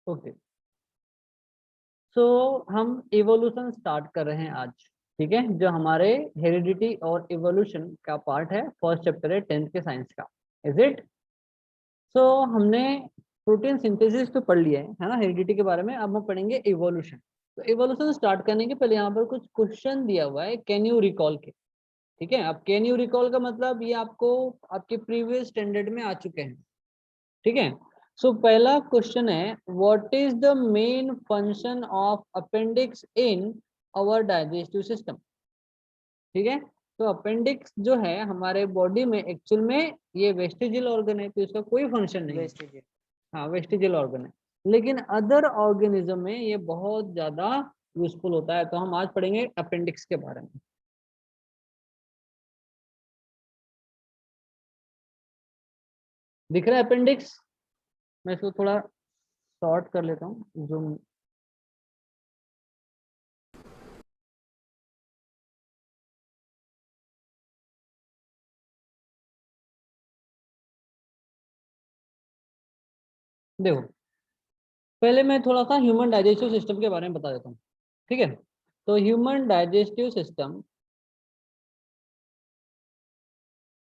Okay, सो हम evolution start कर रहे हैं आज। ठीक है, जो हमारे हेरिडिटी और इवोल्यूशन का पार्ट है, फर्स्ट चैप्टर है 10th के साइंस का। Is it? सो हमने प्रोटीन सिंथेसिस तो पढ़ लिया है ना हेरिडिटी के बारे में। अब हम पढ़ेंगे इवोल्यूशन। तो इवोल्यूशन स्टार्ट करने के पहले यहाँ पर कुछ क्वेश्चन दिया हुआ है, कैन यू रिकॉल के। ठीक है, अब कैन यू रिकॉल का मतलब ये आपको आपके प्रीवियस स्टैंडर्ड में आ चुके हैं। ठीक है, सो पहला क्वेश्चन है, what is the main function of appendix in our digestive system. ठीक है, तो अपेंडिक्स जो है हमारे बॉडी में एक्चुअल में ये वेस्टिजियल ऑर्गन है, तो इसका कोई फंक्शन नहीं है। हाँ, वेस्टिजियल ऑर्गन है, लेकिन अदर ऑर्गेनिज्म में ये बहुत ज्यादा यूजफुल होता है। तो हम आज पढ़ेंगे अपेंडिक्स के बारे में। दिख रहा है अपेंडिक्स? मैं इसको थोड़ा शॉर्ट कर लेता हूँ जूम। देखो, पहले मैं थोड़ा सा ह्यूमन डाइजेस्टिव सिस्टम के बारे में बता देता हूँ। ठीक है, तो ह्यूमन डाइजेस्टिव सिस्टम,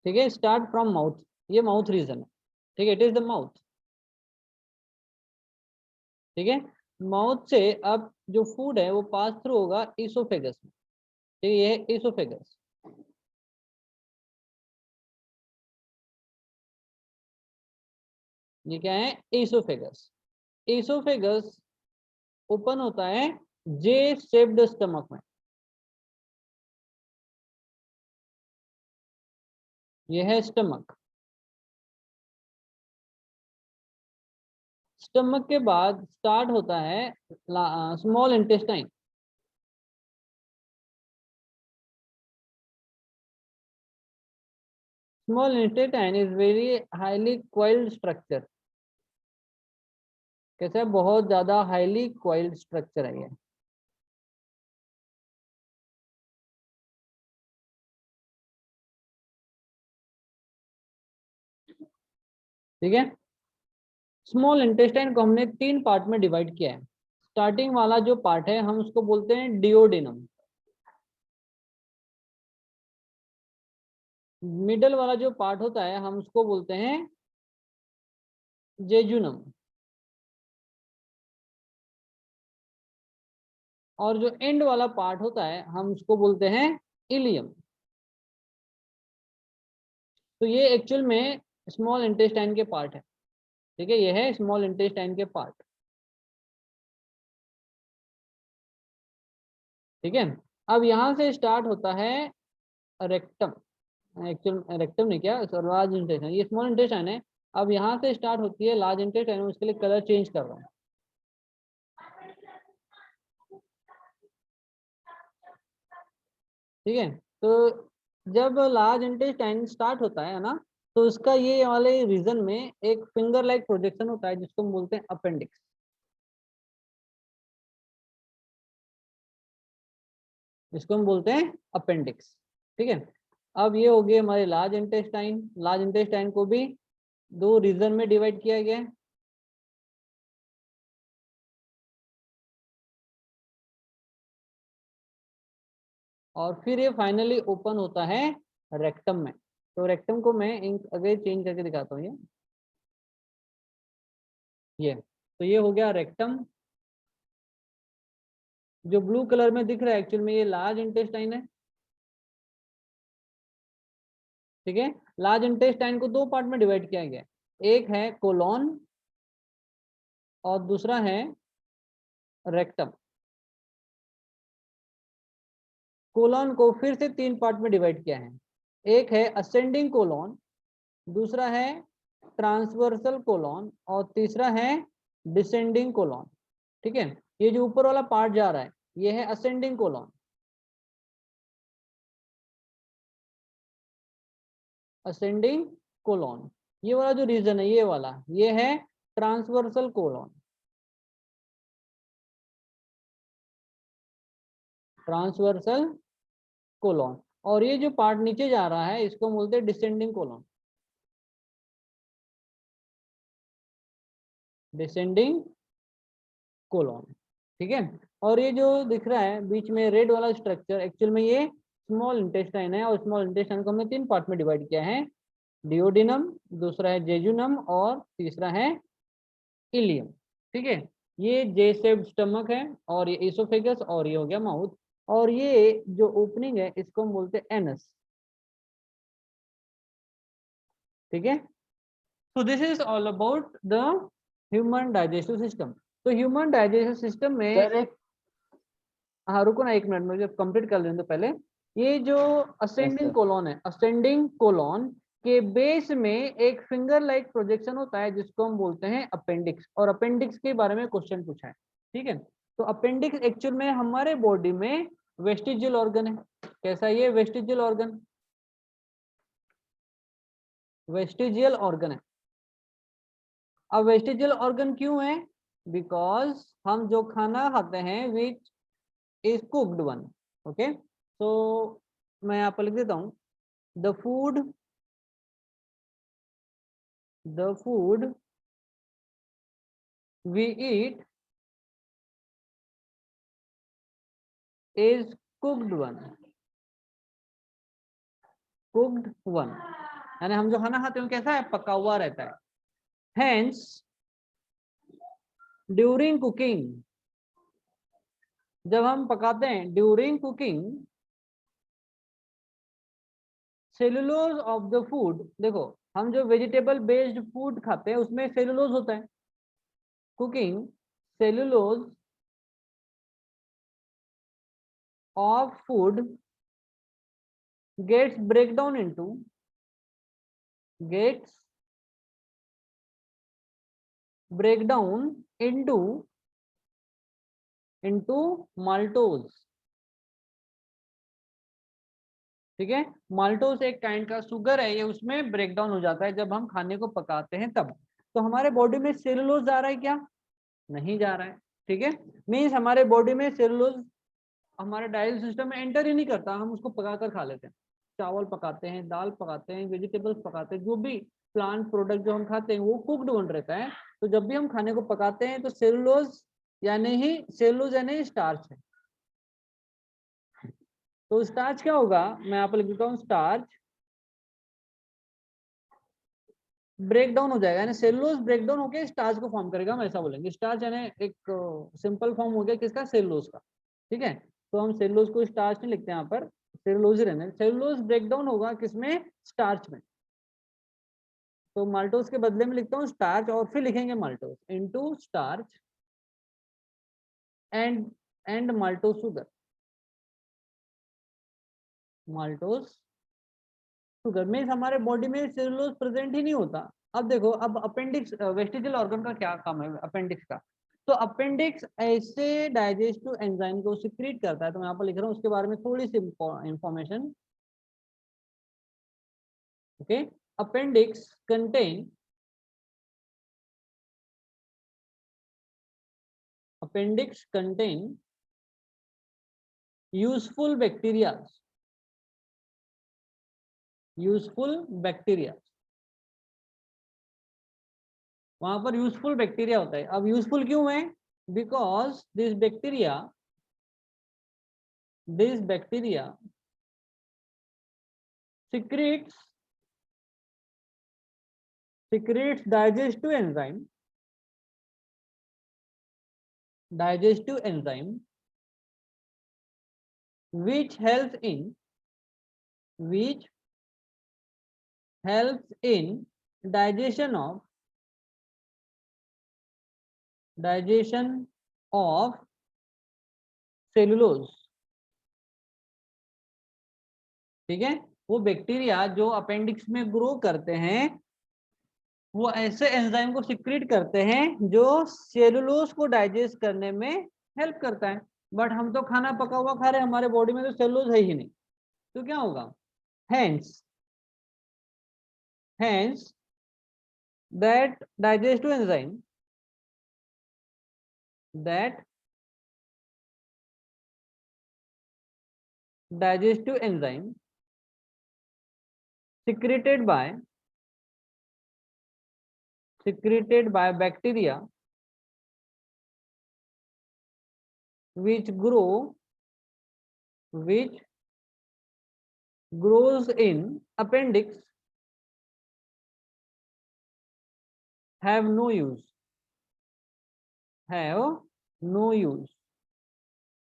ठीक है, स्टार्ट फ्रॉम माउथ। ये माउथ रीजन है। ठीक है, इट इज द माउथ। ठीक है, माउथ से अब जो फूड है वो पास थ्रू होगा इसोफेगस में। ठीक है, ये है इसोफेगस। ये क्या है? इसोफेगस। इसोफेगस ओपन होता है जे शेप्ड स्टमक में। ये है स्टमक। स्टमक के बाद स्टार्ट होता है small intestine. Small intestine is very highly coiled structure. कैसा है? बहुत ज्यादा हाईली क्वाइल्ड स्ट्रक्चर है ये। ठीक है, स्मॉल इंटेस्टाइन को हमने 3 पार्ट में डिवाइड किया है। स्टार्टिंग वाला जो पार्ट है हम उसको बोलते हैं डिओडिनम। मिडल वाला जो पार्ट होता है हम उसको बोलते हैं जेजुनम। और जो एंड वाला पार्ट होता है हम उसको बोलते हैं इलियम। तो ये एक्चुअल में स्मॉल इंटेस्टाइन के पार्ट है। ठीक है, ये है स्मॉल इंटेस्टाइन के पार्ट। ठीक है, अब यहाँ से स्टार्ट होता है रेक्टम। एक्चुअल रेक्टम नहीं, क्या लार्ज इंटेस्टाइन, ये स्मॉल इंटेस्टाइन है। अब यहाँ से स्टार्ट होती है लार्ज इंटेस्टाइन, उसके लिए कलर चेंज कर रहा हूँ। ठीक है, तो जब लार्ज इंटेस्टाइन स्टार्ट होता है ना, तो उसका ये वाले रीजन में एक फिंगर लाइक प्रोजेक्शन होता है जिसको हम बोलते हैं अपेंडिक्स। इसको हम बोलते हैं अपेंडिक्स। ठीक है, अब ये हो गए हमारे लार्ज इंटेस्टाइन। लार्ज इंटेस्टाइन को भी 2 रीजन में डिवाइड किया गया है। और फिर ये फाइनली ओपन होता है रेक्टम में। तो रेक्टम को मैं अगर चेंज करके दिखाता हूँ, ये तो ये हो गया रेक्टम। जो ब्लू कलर में दिख रहा है एक्चुअल में ये लार्ज इंटेस्टाइन है। ठीक है, लार्ज इंटेस्टाइन को 2 पार्ट में डिवाइड किया गया है। एक है कोलॉन और दूसरा है रेक्टम। कोलॉन को फिर से 3 पार्ट में डिवाइड किया है। एक है असेंडिंग कोलॉन, दूसरा है ट्रांसवर्सल कोलॉन और तीसरा है डिसेंडिंग कोलॉन। ठीक है, ये जो ऊपर वाला पार्ट जा रहा है ये है असेंडिंग कोलॉन। असेंडिंग कोलॉन, ये वाला जो रीजन है ये वाला, ये है ट्रांसवर्सल कोलॉन। Transversal colon. और ये जो पार्ट नीचे जा रहा है इसको बोलते हैं डिसेंडिंग कोलॉन। डिसेंडिंग कोलॉन, ठीक है। और ये जो दिख रहा है बीच में रेड वाला स्ट्रक्चर, एक्चुअल में ये स्मॉल इंटेस्टाइन है, और स्मॉल इंटेस्टाइन को हमने 3 पार्ट में डिवाइड किया है, डिओडिनम, दूसरा है जेजुनम, और तीसरा है इलियम, ठीक है। ये जे शेप्ड स्टमक है, और ये इसोफेगस, और ये हो गया माउथ, और ये जो ओपनिंग है इसको हम बोलते हैं एनस, ठीक है। So this is all about the human digestive system. तो ह्यूमन डाइजेस्टिव सिस्टम में सर एक हाँ रुको ना 1 मिनट, मुझे कंप्लीट कर लेने दो पहले। ये जो असेंडिंग सर कोलॉन है, असेंडिंग कोलॉन के बेस में एक फिंगर लाइक प्रोजेक्शन होता है जिसको हम बोलते हैं अपेंडिक्स, और अपेंडिक्स के बारे में क्वेश्चन पूछा है, ठीक है। तो अपेंडिक्स एक्चुअल में हमारे बॉडी में वेस्टिजियल ऑर्गन है। कैसा ये वेस्टिजियल ऑर्गन? वेस्टिजियल ऑर्गन है। अब वेस्टिजियल ऑर्गन क्यों है? बिकॉज हम जो खाना खाते हैं which is cooked one, okay. तो मैं यहाँ पर लिख देता हूँ, the food we eat is cooked one, cooked one, यानी हम जो खाना खाते हैं कैसा है? पका हुआ रहता है। हेंस ड्यूरिंग कुकिंग, जब हम पकाते हैं during cooking, cellulose of the food, देखो हम जो वेजिटेबल बेस्ड फूड खाते हैं उसमें सेलुलोज होता है। Cooking cellulose of food gets breakdown into gets breakdown into maltose, ठीक है। माल्टोज एक काइंड का शुगर है, ये उसमें ब्रेकडाउन हो जाता है जब हम खाने को पकाते हैं तब। तो हमारे बॉडी में सेलुलोज जा रहा है क्या? नहीं जा रहा है, ठीक है। मीन्स हमारे बॉडी में सेलुलोज हमारे डाइजेस्ट सिस्टम में एंटर ही नहीं करता, हम उसको पका कर खा लेते हैं। चावल पकाते हैं, दाल पकाते हैं, वेजिटेबल्स पकाते हैं, जो भी प्लांट प्रोडक्ट जो हम खाते हैं वो कुक्ड बन रहता है। तो जब भी हम खाने को पकाते हैं तो सेलुलोज यानी स्टार्च है। तो स्टार्च क्या होगा? मैं यहाँ पर लिख देता हूँ, स्टार्च ब्रेक डाउन हो जाएगा, यानी सेलुलोज ब्रेक डाउन होकर स्टार्च को फॉर्म करेगा, हम ऐसा बोलेंगे। स्टार्च यानी एक सिंपल फॉर्म हो गया किसका? सेलुलोज का, ठीक है। तो हम सेलुलोज को स्टार्च नहीं लिखते यहाँ पर, सेलुलोज ही रहने। सेलुलोज ब्रेक डाउन होगा किसमें? स्टार्च में। तो माल्टोज के बदले में लिखता हूँ स्टार्च, और फिर लिखेंगे maltose into starch and maltose sugar, maltose sugar. Means हमारे बॉडी में सेलुलोज प्रेजेंट ही नहीं होता। अब देखो, अब अपेंडिक्स वेस्टिजियल ऑर्गन का क्या काम है अपेंडिक्स का? तो अपेंडिक्स ऐसे डाइजेस्टिव एंजाइम को सिक्रीट करता है, तो मैं यहाँ पर लिख रहा हूँ उसके बारे में थोड़ी सी information, okay. Appendix contain useful bacteria, वहां पर यूजफुल बैक्टीरिया होता है। अब यूजफुल क्यों है? Because this bacteria secretes digestive enzyme which helps in digestion of cellulose, ठीक है। वो बैक्टीरिया जो अपेंडिक्स में ग्रो करते हैं वो ऐसे एंजाइम को सिक्रीट करते हैं जो सेलुलोज को डाइजेस्ट करने में हेल्प करता है। बट हम तो खाना पका हुआ खा रहे हैं, हमारे बॉडी में तो सेलुलोज है ही नहीं, तो क्या होगा? Hence hence that digestive enzyme that digestive enzyme secreted by bacteria which grows in appendix have no use,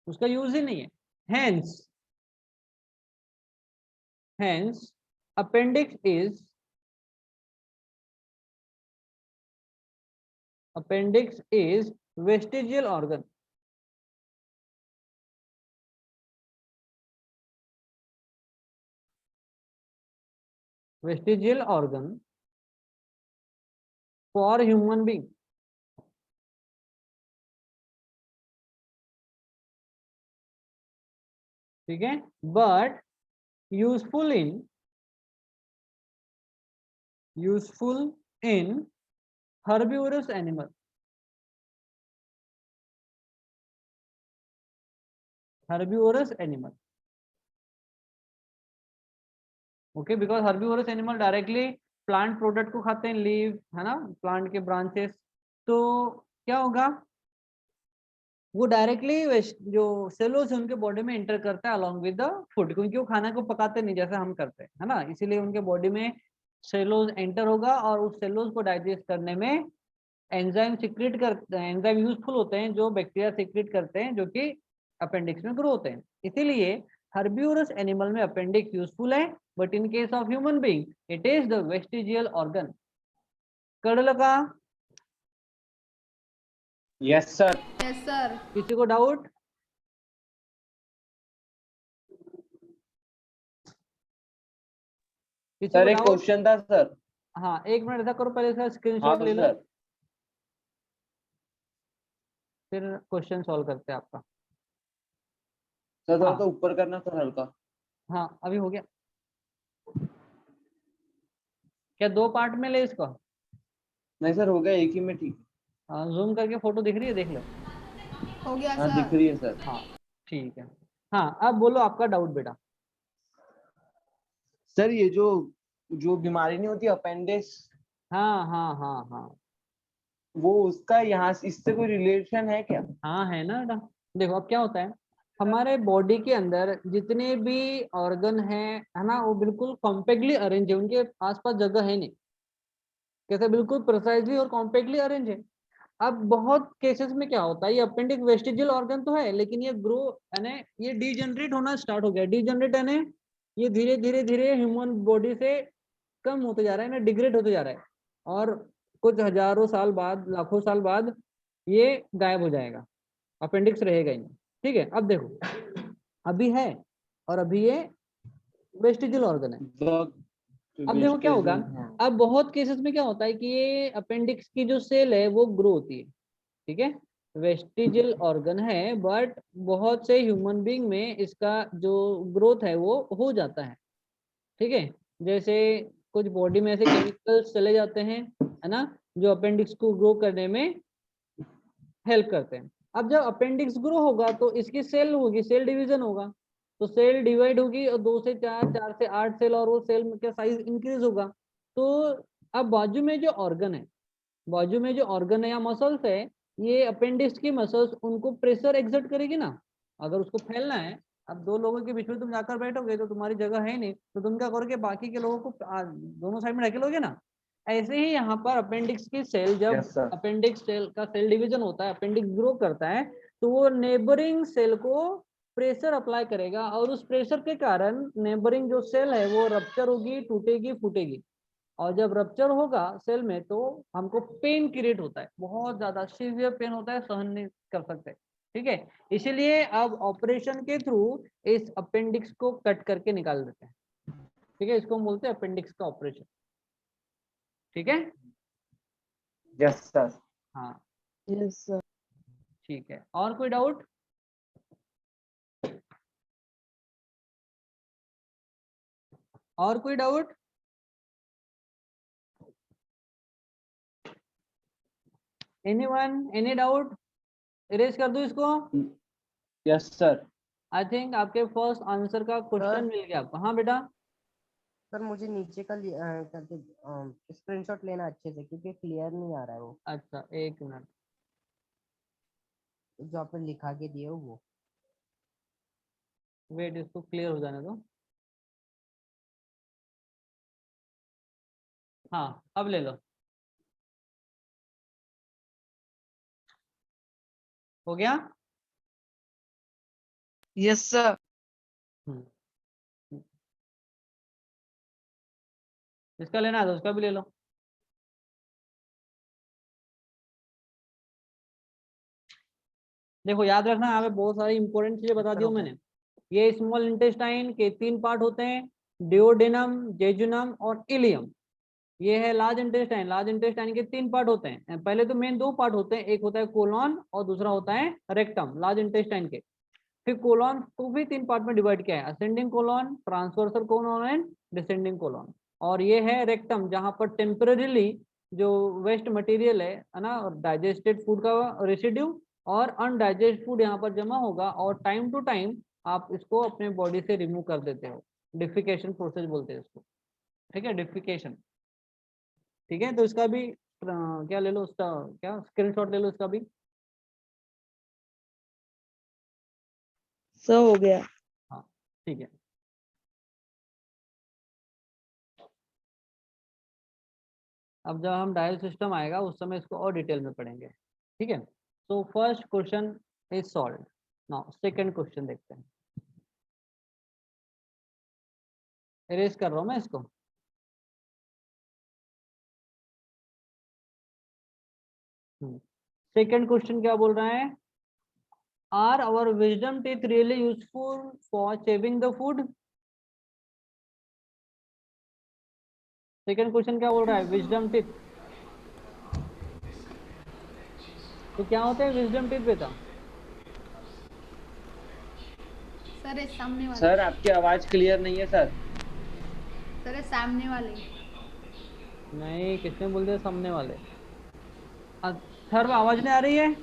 उसका यूज ही नहीं है। hence appendix is vestigial organ, for human being। ठीक है, but useful in herbivorous animal, okay, because herbivores animal directly plant product को खाते हैं, leave है ना, प्लांट के ब्रांचेस। तो क्या होगा, वो डायरेक्टली जो सेलोज उनके बॉडी में एंटर करता है अलॉन्ग विद द फूड, क्योंकि वो खाना को पकाते नहीं जैसे हम करते हैं, है ना, इसीलिए उनके बॉडी में सेलोज एंटर होगा और उस सेलोज को डाइजेस्ट करने में एंजाइम सिक्रेट करते हैं, एंजाइम यूजफुल होते हैं जो बैक्टीरिया सिक्रेट करते हैं, जो कि अपेंडिक्स में ग्रो होते हैं। इसीलिए हर्बिवोरस एनिमल में अपेंडिक्स यूजफुल है, but in case of human being it is the vestigial organ. कड़ लगा? Yes sir. किसी को डाउट? सर एक क्वेश्चन था सर। हाँ, एक मिनट ऐसा करो, पहले इसका स्क्रीनशॉट ले लो, फिर क्वेश्चन सॉल्व करते हैं आपका। सर थोड़ा तो ऊपर करना सर, हल्का। हाँ, अभी हो गया क्या? 2 पार्ट में ले इसको? नहीं सर, हो गया एक ही में, ठीक। जूम करके फोटो दिख रही है, देख लो। हो गया हाँ सर। दिख रही है सर। हाँ ठीक है। हाँ, अब बोलो आपका डाउट बेटा। सर ये जो बीमारी नहीं होती अपेंडिक्स, हाँ हाँ हाँ हाँ, वो उसका यहाँ इससे कोई रिलेशन है क्या? हाँ है ना बेटा। देखो अब क्या होता है, हमारे बॉडी के अंदर जितने भी ऑर्गन है ना, वो बिल्कुल कॉम्पैक्टली अरेंज है, उनके आसपास जगह है नहीं, कैसे बिल्कुल प्रिसाइजली और कॉम्पैक्टली अरेंज है। अब बहुत केसेस में क्या होता है, ये अपेंडिक वेस्टिजियल ऑर्गन तो है, लेकिन ये ग्रो यानी ये डीजनरेट होना स्टार्ट हो गया। डीजनरेट यानी ये धीरे धीरे धीरे ह्यूमन बॉडी से कम होते जा रहा है ना, डिग्रेड होते जा रहा है, और कुछ हजारों साल बाद, लाखों साल बाद ये गायब हो जाएगा, अपेंडिक्स रहेगा ही नहीं। ठीक है, अब देखो अभी है और अभी ये वेस्टिजियल ऑर्गन है। अब देखो क्या होगा, अब बहुत केसेस में क्या होता है कि ये अपेंडिक्स की जो सेल है वो ग्रो होती है, ठीक है, वेस्टिजियल ऑर्गन है, बट बहुत से ह्यूमन बीइंग में इसका जो ग्रोथ है वो हो जाता है। ठीक है, जैसे कुछ बॉडी में ऐसे केमिकल्स चले जाते हैं, है ना, जो अपेंडिक्स को ग्रो करने में हेल्प करते हैं। अब जब अपेंडिक्स ग्रो होगा तो इसकी सेल होगी, सेल डिवीजन होगा, तो सेल डिवाइड होगी और 2 से 4, 4 से 8 सेल, और वो सेल में क्या साइज इंक्रीज होगा। तो अब बाजू में जो ऑर्गन है, बाजू में जो ऑर्गन है या मसल्स है, ये अपेंडिक्स की मसल्स उनको प्रेशर एक्सर्ट करेगी ना, अगर उसको फैलना है। अब 2 लोगों के बीच में तुम जाकर बैठोगे तो तुम्हारी जगह है नहीं, तो तुम क्या करोगे, बाकी के लोगों को दोनों साइड में ढकेलोगे ना। ऐसे ही यहाँ पर अपेंडिक्स की सेल, जब अपेंडिक्स सेल का सेल डिवीजन होता है, अपेंडिक्स ग्रो करता है, तो वो नेबरिंग सेल को प्रेशर अप्लाई करेगा, और उस प्रेशर के कारण नेबरिंग जो सेल है वो रप्चर होगी, टूटेगी, फूटेगी। और जब रप्चर होगा सेल में तो हमको पेन क्रिएट होता है, बहुत ज्यादा सीवियर पेन होता है, सहन नहीं कर सकते। ठीक है, इसीलिए अब ऑपरेशन के थ्रू इस अपेंडिक्स को कट करके निकाल देते हैं। ठीक है, इसको हम बोलते हैं अपेंडिक्स का ऑपरेशन। ठीक है, यस सर। हाँ यस सर। ठीक है, और कोई डाउट? और कोई doubt? Anyone, any doubt? Erase कर दूं इसको? Yes sir. आई थिंक आपके फर्स्ट आंसर का क्वेश्चन मिल गया आपको। हाँ बेटा। सर मुझे नीचे का स्क्रीनशॉट लेना अच्छे से, क्योंकि क्लियर नहीं आ रहा है वो। अच्छा एक मिनट, जो आपने लिखा के दिए हो वो। वेट, इसको क्लियर हो जाने दो। हाँ, अब ले लो। हो गया? Yes sir. हम्म, जिसका लेना है तो उसका भी ले लो। देखो याद रखना, यहाँ पे बहुत सारी इंपॉर्टेंट चीजें बता दी हूँ मैंने। ये स्मॉल इंटेस्टाइन के 3 पार्ट होते हैं, डिओडेनम, जेजुनम और इलियम। ये है लार्ज इंटेस्टाइन। लार्ज इंटेस्टाइन के 3 पार्ट होते हैं। पहले तो मेन 2 पार्ट होते हैं, एक होता है कोलॉन और दूसरा होता है रेक्टम, लार्ज इंटेस्टाइन के। फिर कोलॉन को भी 3 पार्ट में डिवाइड किया है, ascending colon, transversal colon and descending colon. और ये है रेक्टम, जहां पर टेम्पररीली जो वेस्ट मटेरियल है ना, डाइजेस्टेड फूड का रेसिड्यू और अनडाइजेस्टेड फूड यहाँ पर जमा होगा, और टाइम टू टाइम आप इसको अपने बॉडी से रिमूव कर देते हो। डिफिकेशन प्रोसेस बोलते हैं इसको, ठीक है, डिफिकेशन। ठीक है, तो इसका भी क्या ले लो, उसका क्या स्क्रीनशॉट ले लो इसका भी। सर हो गया। हाँ, ठीक है। अब जब हम डायल सिस्टम आएगा उस समय इसको और डिटेल में पढ़ेंगे, ठीक है। तो first question is solve. Now second question देखते हैं। इरेज कर रहा हूं मैं इसको। सेकंड क्वेश्चन क्या बोल रहा है? Are our wisdom teeth really useful for chewing the food? Second question क्या बोल रहा है? विजडम टीथ तो क्या होते हैं? विजडम टीथ बेटा सर ये सामने वाले। सर आपकी आवाज क्लियर नहीं है सर। सर ये सामने वाले। नहीं, किसने बोल दिया सामने वाले? सर आवाज नहीं आ रही है?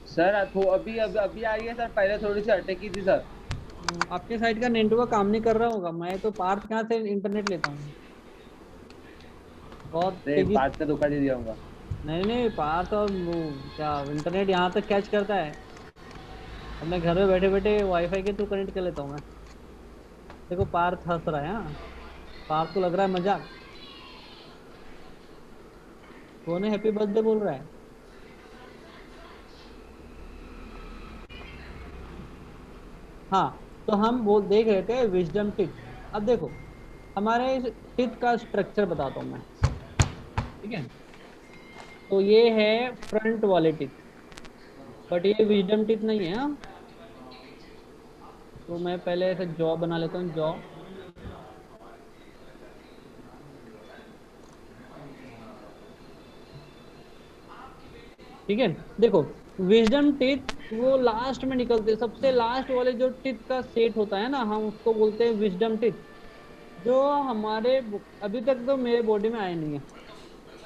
सर अभी आ रही है सर, पहले थोड़ी सी अटकी थी सर। आपके साइड का नेटवर्क काम नहीं कर रहा होगा। मैं तो पार्थ कहाँ से इंटरनेट लेता हूँ, बहुत अरे तेजी। बात का धोखा दे दिया होगा। नहीं नहीं, पार्थ और वो क्या इंटरनेट यहाँ तक कैच करता है। अब मैं घर में बैठे बैठे वाईफाई के थ्रू कनेक्ट कर लेता हूँ मैं। देखो पार्थ हंस रहा है। हाँ, पार्थ को लग रहा है मजाक। कौन है हैप्पी बर्थडे बोल रहा है? हाँ, तो हम बोल देख रहे थे विजडम टिथ। अब देखो, हमारे टिथ का स्ट्रक्चर बताता हूँ मैं, ठीक है। तो ये है फ्रंट वाले टिथ, बट ये विजडम टिथ नहीं है। हाँ, तो मैं पहले ऐसे जॉ बना लेता हूँ, जॉ। ठीक है, देखो विजडम टिथ वो लास्ट में निकलते हैं, सबसे लास्ट वाले जो टिथ का सेट होता है ना, हम उसको बोलते हैं विजडम टिथ। जो हमारे अभी तक तो मेरे बॉडी में आए नहीं है,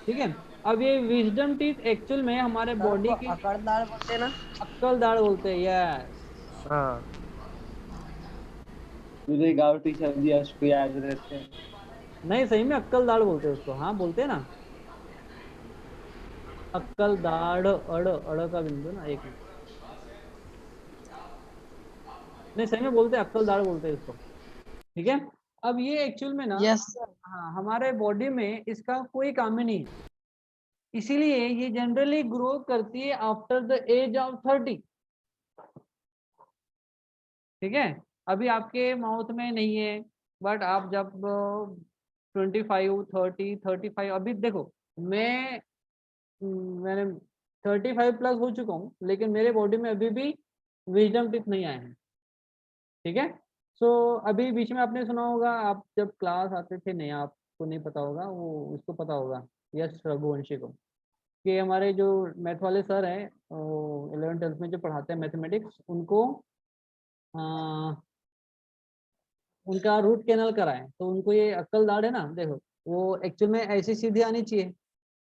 ठीक है। अब ये विजडम टीथ एक्चुअल में हमारे सर बॉडी उनको की अकड़दार बोलते हैं ना। अक्कल दाढ़ बोलते हैं, यस। हाँ। पूरे गाँव शब्द उसको याद रहते हैं। नहीं, सही में अक्कल दाढ़ बोलते हैं उसको। हाँ, बोलते हैं ना, अक्कल दाढ़, अड़, अड़ का बिंदु ना, एक मिनट। नहीं, सही में बोलते हैं, अक्कल दाढ़ बोलते हैं इसको, ठीक है। अब ये एक्चुअल में ना, यस सर। हाँ, हमारे बॉडी में इसका कोई काम ही नहीं है। इसीलिए ये जनरली ग्रो करती है आफ्टर द एज ऑफ 30, ठीक है। अभी आपके माउथ में नहीं है, बट आप जब 25, 30, 35, अभी देखो मैंने 35 प्लस हो चुका हूँ, लेकिन मेरे बॉडी में अभी भी विजडम टिथ नहीं आए हैं, ठीक है। सो अभी बीच में आपने सुना होगा, आप जब क्लास आते थे, नहीं आपको नहीं पता होगा, वो उसको पता होगा, यश रघुवंशी को, कि हमारे जो मैथ वाले सर हैं, 11th 12th में जो पढ़ाते हैं मैथमेटिक्स, उनको उनका रूट कैनल कराएं, तो उनको ये अक्कल दाढ़ है ना, देखो वो एक्चुअल में ऐसी सीधी आनी चाहिए,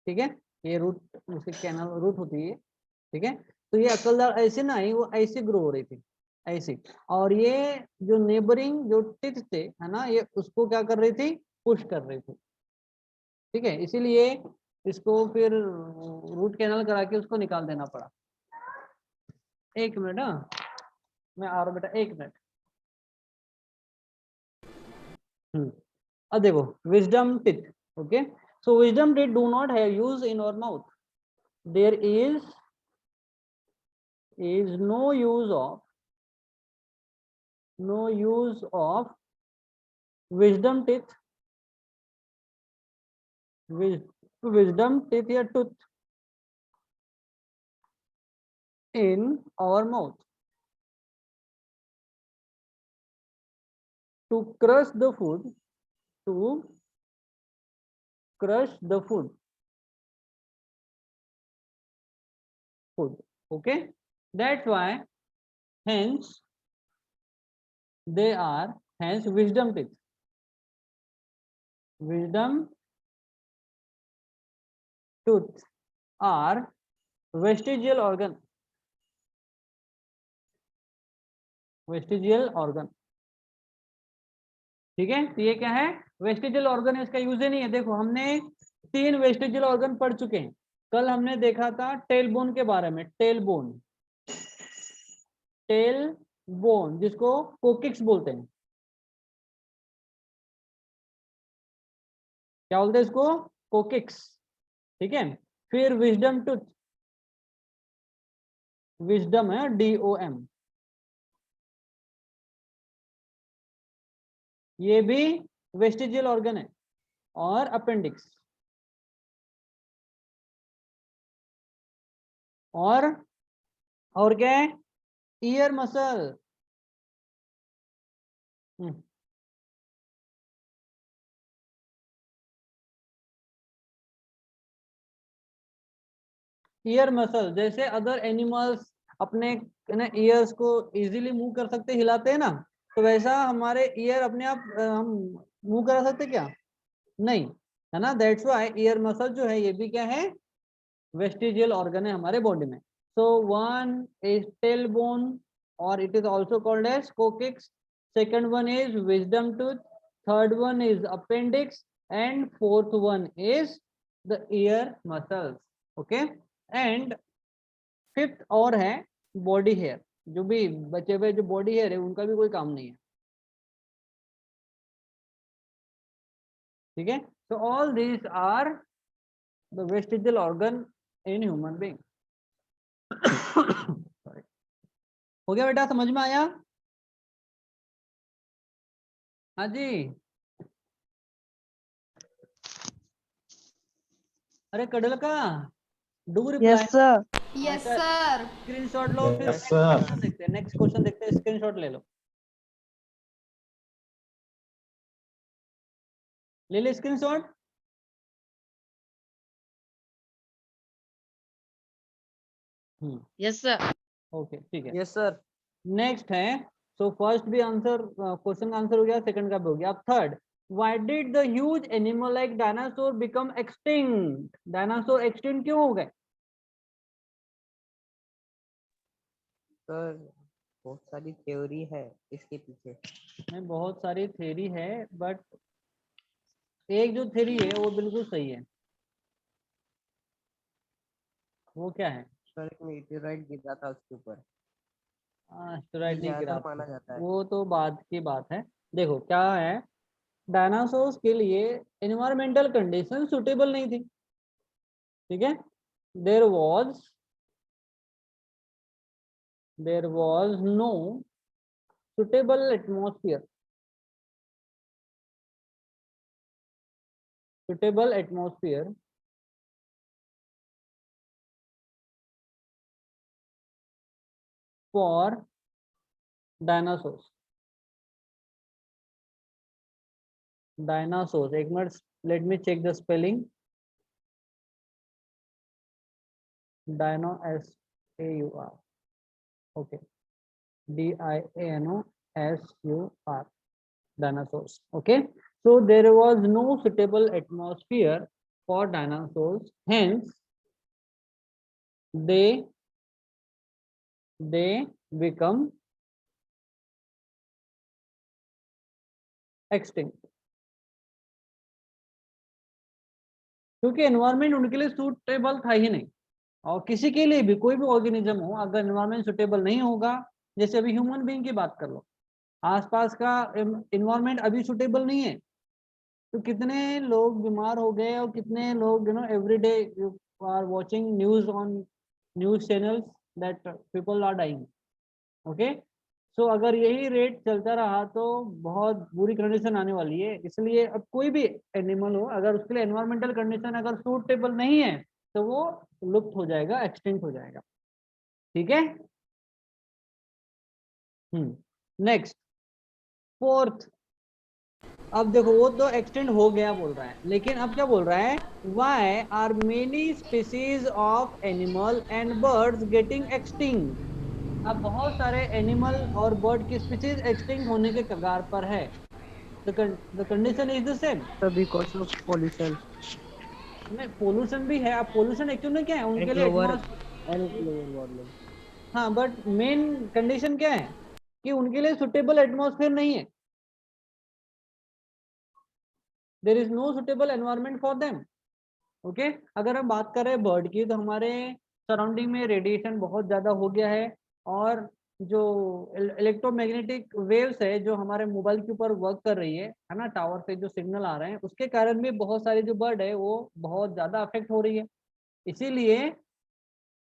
ठीक है। ये रूट, उसके कैनल रूट होती है, ठीक है। तो ये अक्कल दाढ़ ऐसे ना आई, वो ऐसे ग्रो हो रही थी, ऐसी। और ये जो नेबरिंग जो टिथ थे, है ना, ये उसको क्या कर रही थी? पुश कर रही थी, ठीक है। इसीलिए इसको फिर रूट कैनल करा के उसको निकाल देना पड़ा, एक मिनट, हाँ मैं आ रहा हूँ बेटा, एक मिनट। अब देखो wisdom teeth, okay, so wisdom teeth do not have use in our mouth, there is no use of wisdom teeth, wisdom teeth या tooth in our mouth to crush the food, okay, that's why hence wisdom tooth are vestigial organ, ठीक है। तो ये क्या है, vestigial organ है, इसका use ही नहीं है। देखो हमने 3 वेस्टिजियल ऑर्गन पढ़ चुके हैं। कल हमने देखा था टेल बोन के बारे में, टेल बोन जिसको कोकिक्स बोलते हैं, क्या बोलते हैं इसको, कोकिक्स, ठीक है। फिर विजडम टूथ, विजडम है DOM, ये भी वेस्टिजियल ऑर्गन है। और अपेंडिक्स, और क्या है, ईयर मसल, ईयर मसल, जैसे अदर एनिमल्स अपने ईयर्स को इजीली मूव कर सकते, हिलाते हैं ना, तो वैसा हमारे ईयर अपने आप हम मूव करा सकते क्या, नहीं, है ना। दैट्स व्हाई ईयर मसल जो है ये भी क्या है, वेस्टिजियल ऑर्गन है हमारे बॉडी में। So one is tail bone और it is also called as coccyx, second one is wisdom tooth, third one is appendix and fourth one is the ear muscles, okay. And fifth और है body hair, जो भी बचे हुए जो body hair है उनका भी कोई काम नहीं है, ठीक है। So all these are the vestigial organ in human being. Sorry. हो गया बेटा, समझ में आया? हाँ जी, अरे कडल का do reply. Yes, sir. Yes, अच्छा sir. स्क्रीनशॉट लो, फिर Yes, sir. नेक्स्ट क्वेश्चन देखते हैं, स्क्रीनशॉट ले लो, ले ले स्क्रीनशॉट। Yes, sir. ओके ठीक है, यस सर। नेक्स्ट है। सो फर्स्ट भी आंसर, क्वेश्चन का आंसर हो गया, सेकंड का भी हो गया। अब third, why did the huge animal like dinosaur become extinct, dinosaur extinct क्यों हो गए? सर बहुत सारी थ्योरी है इसके पीछे। में बहुत सारी थ्योरी है, बट एक जो थ्योरी है वो बिल्कुल सही है। वो क्या है? सर एक मीटेराइट गिरा था उसके ऊपर, एस्टेरॉइड नहीं गिरा ज्यादा था, माना जाता है। वो तो बाद की बात है। देखो क्या है, डायनासोर्स के लिए एनवायरमेंटल कंडीशन सुटेबल नहीं थी, ठीक है। There was no suitable atmosphere for dinosaurs. एक minute, let me check the spelling. Dino SAUR, okay, DIANOSUR, dinosaurs, okay. So there was no suitable atmosphere for dinosaurs, hence they become extinct, क्योंकि environment उनके लिए suitable था ही नहीं। और किसी के लिए भी कोई भी ऑर्गेनिज्म हो, अगर एनवायरनमेंट सुटेबल नहीं होगा, जैसे अभी ह्यूमन बीइंग की बात कर लो, आसपास का एनवायरनमेंट अभी सुटेबल नहीं है, तो कितने लोग बीमार हो गए, और कितने लोग every day you are watching news on news channels that people are dying. Okay, so अगर यही रेट चलता रहा तो बहुत बुरी कंडीशन आने वाली है। इसलिए अब कोई भी एनिमल हो, अगर उसके लिए एनवायरमेंटल कंडीशन अगर सूटेबल नहीं है तो वो लुप्त हो जाएगा, एक्सटिंक्ट हो जाएगा। ठीक है, नेक्स्ट फोर्थ। अब देखो वो तो एक्सटेंड हो गया बोल रहा है, लेकिन अब क्या बोल रहा है, why are many species of animal and birds getting extinct. अब बहुत सारे एनिमल और बर्ड की स्पीसीज एक्सटिंक्ट होने के कगार पर है। The condition is the same. So because of pollution नहीं, पोल्यूशन भी है। अब पोल्यूशन एक्चुअली में क्या है उनके and लिए, global atmosphere. and global warming. हाँ, बट मेन कंडीशन क्या है कि उनके लिए सुटेबल एटमॉस्फेयर नहीं है। There is no suitable environment for them. Okay, अगर हम बात करें बर्ड की, तो हमारे सराउंडिंग में रेडिएशन बहुत ज़्यादा हो गया है, और जो इलेक्ट्रोमैग्नेटिक वेव्स है जो हमारे मोबाइल के ऊपर वर्क कर रही है ना, टावर से जो सिग्नल आ रहे हैं, उसके कारण भी बहुत सारी जो बर्ड है वो बहुत ज़्यादा अफेक्ट हो रही है। इसीलिए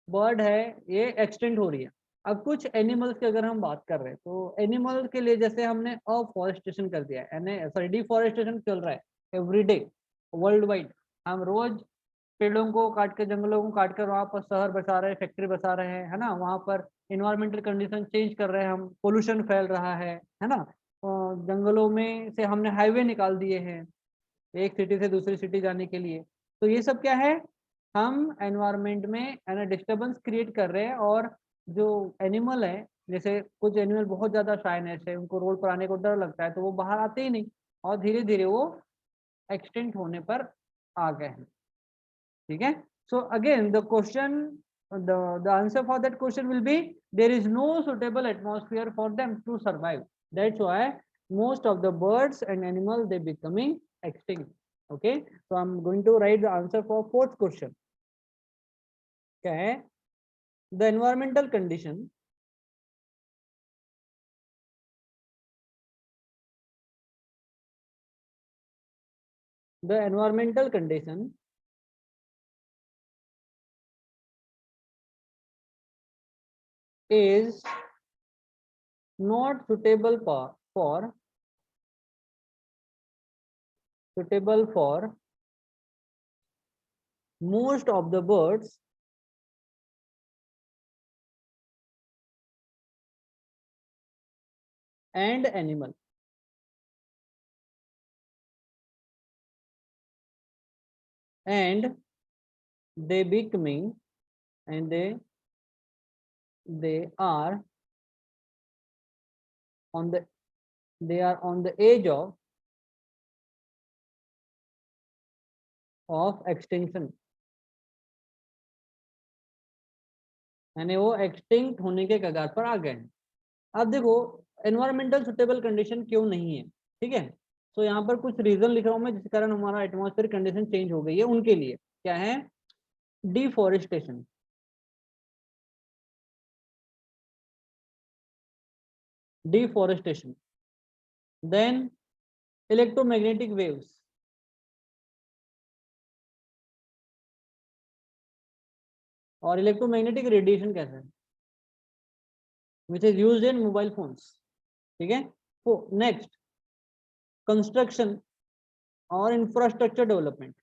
बर्ड है ये एक्सटेंड हो रही है। अब कुछ एनिमल्स की अगर हम बात कर रहे हैं, तो एनिमल्स के लिए जैसे हमने अफॉरेस्टेशन कर दिया है, सॉरी डिफॉरेस्टेशन चल रहा है एवरी डे वर्ल्ड वाइड। हम रोज पेड़ों को काट के, जंगलों को काट कर वहाँ पर शहर बसा रहे हैं, फैक्ट्री बसा रहे हैं, है ना, वहाँ पर इन्वायरमेंटल कंडीशन चेंज कर रहे हैं हम, पोल्यूशन फैल रहा है ना। जंगलों में से हमने हाईवे निकाल दिए हैं एक सिटी से दूसरी सिटी जाने के लिए। तो ये सब क्या है, हम एनवायरनमेंट में डिस्टरबेंस क्रिएट कर रहे हैं। और जो एनिमल है, जैसे कुछ एनिमल बहुत ज्यादा शाइनेस है, उनको रोड पर आने को डर लगता है, तो वो बाहर आते ही नहीं, और धीरे धीरे वो एक्सटिंक्ट होने पर आ गए हैं। ठीक है, so again the question, the answer for that question will be there is no suitable atmosphere for them to survive. That's why most of the birds and animals they becoming extinct. Okay, so I'm going to write the answer for fourth question. Okay, the environmental condition is not suitable for most of the birds and animal, and they becoming and they are on the edge of extinction, यानी वो extinct होने के कगार पर आ गए हैं। अब देखो एनवायरमेंटल सुटेबल कंडीशन क्यों नहीं है, ठीक है, तो यहाँ पर कुछ रीजन लिख रहा हूँ मैं जिस कारण हमारा एटमॉस्फेयर कंडीशन चेंज हो गई है। उनके लिए क्या है, डिफॉरेस्टेशन, देन इलेक्ट्रोमैग्नेटिक वेव्स, और इलेक्ट्रोमैग्नेटिक रेडिएशन कैसे है, which is used in mobile phones. ठीक है, तो नेक्स्ट कंस्ट्रक्शन और infrastructure development.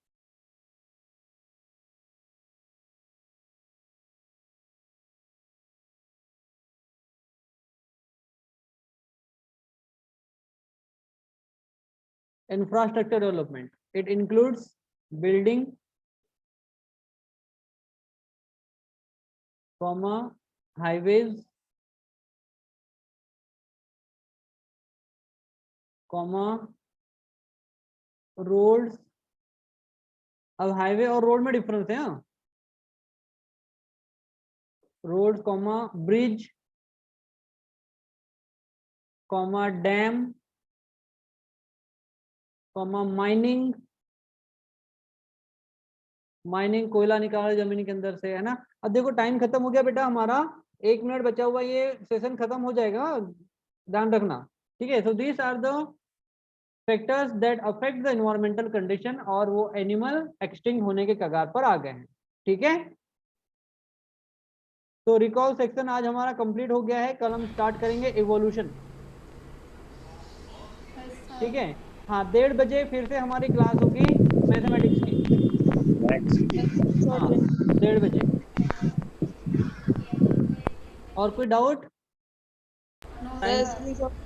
Infrastructure development, it includes building, highways, roads। अब हाईवे और रोड में डिफरेंस है, हाँ, रोड, ब्रिज, डैम, माइनिंग कोयला निकाल जमीन के अंदर से, है ना। अब देखो टाइम खत्म हो गया बेटा हमारा, 1 मिनट बचा हुआ, ये सेशन खत्म हो जाएगा, ध्यान रखना। ठीक है, so these are the factors that affect the environmental condition, और वो एनिमल एक्सटिंक्ट होने के कगार पर आ गए हैं। ठीक है, तो रिकॉल सेक्शन आज हमारा कंप्लीट हो गया है। कल हम स्टार्ट करेंगे इवोल्यूशन। ठीक है, हाँ 1:30 बजे फिर से हमारी क्लास होगी मैथमेटिक्स की। हाँ 1:30 बजे। और कोई डाउट? No Time- sir